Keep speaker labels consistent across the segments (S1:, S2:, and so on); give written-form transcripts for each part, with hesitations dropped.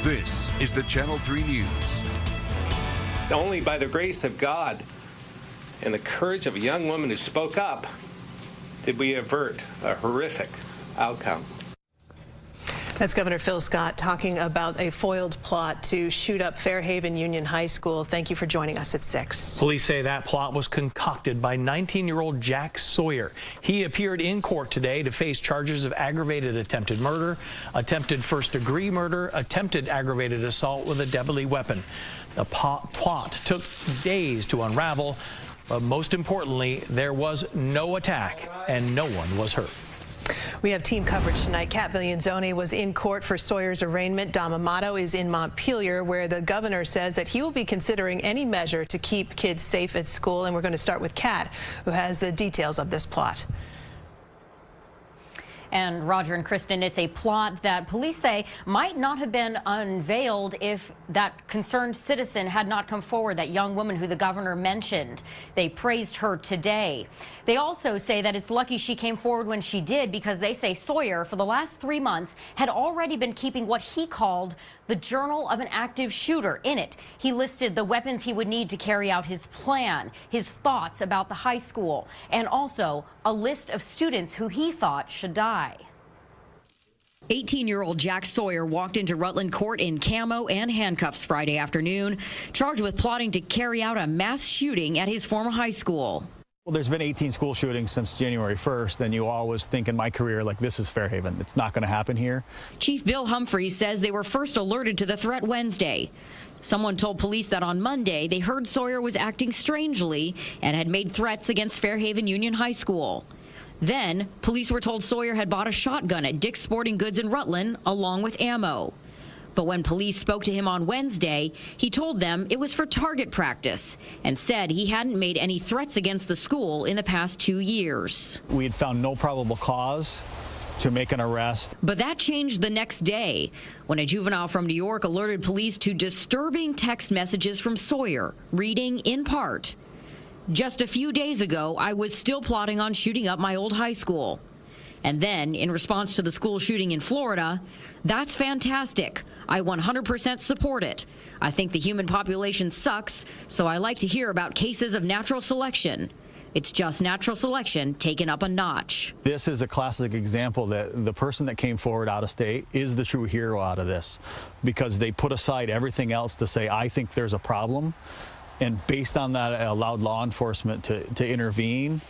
S1: This is the Channel 3 News.
S2: Only by the grace of God and the courage of a young woman who spoke up did we avert a horrific outcome.
S3: That's Governor Phil Scott talking about a foiled plot to shoot up Fairhaven Union High School. Thank you for joining us at 6.
S4: Police say that plot was concocted by 19-year-old Jack Sawyer. He appeared in court today to face charges of aggravated attempted murder, attempted first-degree murder, attempted aggravated assault with a deadly weapon. The plot took days to unravel, but most importantly, there was no attack and no one was hurt.
S3: We have team coverage tonight. Kat Villanzoni was in court for Sawyer's arraignment. Dom Amato is in Montpelier, where the governor says that he will be considering any measure to keep kids safe at school. And we're going to start with Kat, who has the details of this plot.
S5: And Roger and Kristen, it's a plot that police say might not have been unveiled if that concerned citizen had not come forward, that young woman who the governor mentioned. They praised her today. They also say that it's lucky she came forward when she did, because they say Sawyer, for the last 3 months, had already been keeping what he called the journal of an active shooter. In it, he listed the weapons he would need to carry out his plan, his thoughts about the high school, and also a list of students who he thought should die.
S6: 18-year-old Jack Sawyer walked into Rutland Court in camo and handcuffs Friday afternoon, charged with plotting to carry out a mass shooting at his former high school.
S7: Well, there's been 18 school shootings since January 1st, and you always think in my career, like, this is Fairhaven. It's not going to happen here. Chief
S6: Bill Humphreys says they were first alerted to the threat Wednesday. Someone told police that on Monday they heard Sawyer was acting strangely and had made threats against Fairhaven Union High School. Then, police were told Sawyer had bought a shotgun at Dick's Sporting Goods in Rutland, along with ammo. But when police spoke to him on Wednesday, he told them it was for target practice and said he hadn't made any threats against the school in the past 2 years.
S7: We had found no probable cause to make an arrest.
S6: But that changed the next day when a juvenile from New York alerted police to disturbing text messages from Sawyer, reading in part, "Just a few days ago, I was still plotting on shooting up my old high school." And then, in response to the school shooting in Florida, "That's fantastic. I 100% support it. I think the human population sucks, so I like to hear about cases of natural selection. It's just natural selection taken up a notch."
S7: This is a classic example that the person that came forward out of state is the true hero out of this, because they put aside everything else to say, I think there's a problem, and based on that allowed law enforcement to intervene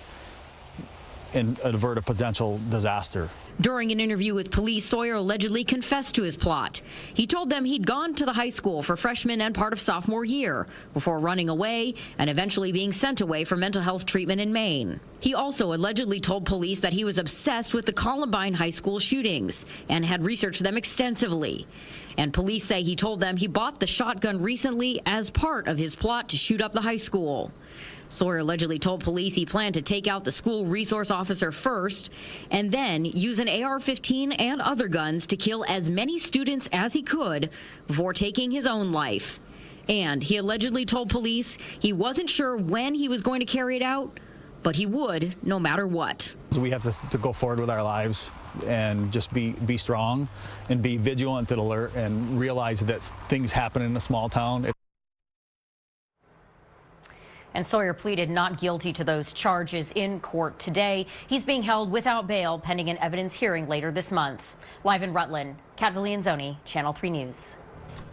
S7: and avert a potential disaster.
S6: During an interview with police, Sawyer allegedly confessed to his plot. He told them he'd gone to the high school for freshman and part of sophomore year before running away and eventually being sent away for mental health treatment in Maine. He also allegedly told police that he was obsessed with the Columbine high school shootings and had researched them extensively. And police say he told them he bought the shotgun recently as part of his plot to shoot up the high school. Sawyer allegedly told police he planned to take out the school resource officer first and then use an AR-15 and other guns to kill as many students as he could before taking his own life. And he allegedly told police he wasn't sure when he was going to carry it out, but he would no matter what.
S7: So we have to go forward with our lives and just be strong and be vigilant and alert and realize that things happen in a small town.
S5: And Sawyer pleaded not guilty to those charges in court today. He's being held without bail pending an evidence hearing later this month. Live in Rutland, Kat Villanzoni, Channel 3 News.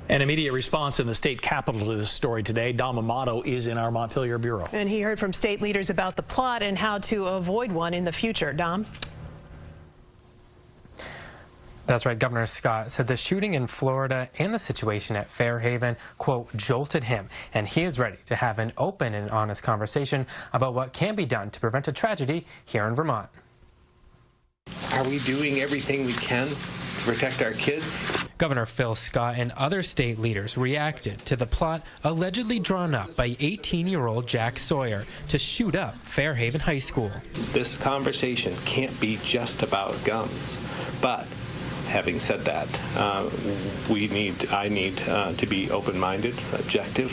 S4: An immediate response in the state capitol to this story today. Dom Amato is in our Montpelier bureau.
S3: And he heard from state leaders about the plot and how to avoid one in the future. Dom?
S8: That's right. Governor Scott said the shooting in Florida and the situation at Fairhaven, quote, jolted him, and he is ready to have an open and honest conversation about what can be done to prevent a tragedy here in Vermont.
S2: Are we doing everything we can to protect our kids?
S8: Governor Phil Scott and other state leaders reacted to the plot allegedly drawn up by 18-year-old Jack Sawyer to shoot up Fairhaven High School.
S2: This conversation can't be just about guns, but having said that, I need to be open-minded, objective,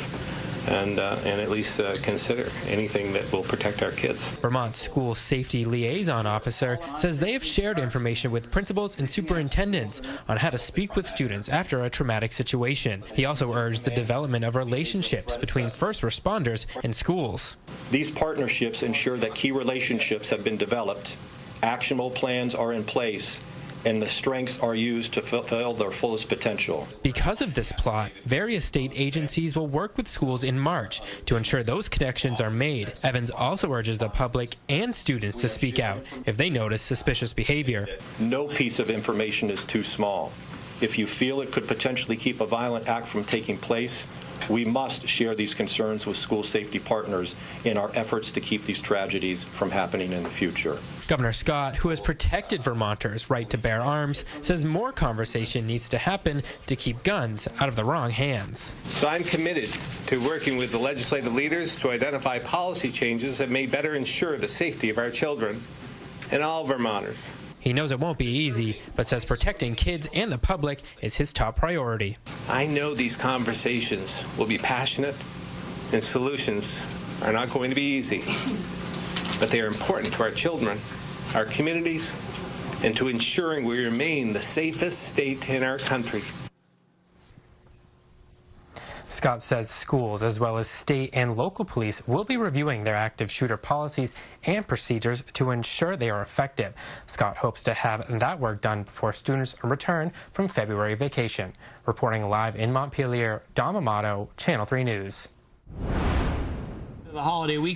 S2: and at least consider anything that will protect our kids.
S8: Vermont's school safety liaison officer says they have shared information with principals and superintendents on how to speak with students after a traumatic situation. He also urged the development of relationships between first responders and schools.
S9: These partnerships ensure that key relationships have been developed, actionable plans are in place, and the strengths are used to fulfill their fullest potential.
S8: Because of this plot, various state agencies will work with schools in March to ensure those connections are made. Evans also urges the public and students to speak out if they notice suspicious behavior.
S9: No piece of information is too small. If you feel it could potentially keep a violent act from taking place, we must share these concerns with school safety partners in our efforts to keep these tragedies from happening in the future.
S8: Governor Scott, who has protected Vermonters' right to bear arms, says more conversation needs to happen to keep guns out of the wrong hands.
S2: So I'm committed to working with the legislative leaders to identify policy changes that may better ensure the safety of our children and all Vermonters.
S8: He knows it won't be easy, but says protecting kids and the public is his top priority.
S2: I know these conversations will be passionate and solutions are not going to be easy, but they are important to our children, our communities, and to ensuring we remain the safest state in our country.
S8: Scott says schools, as well as state and local police, will be reviewing their active shooter policies and procedures to ensure they are effective. Scott hopes to have that work done before students return from February vacation. Reporting live in Montpelier, Dom Amato, Channel 3 News.
S4: The holiday week.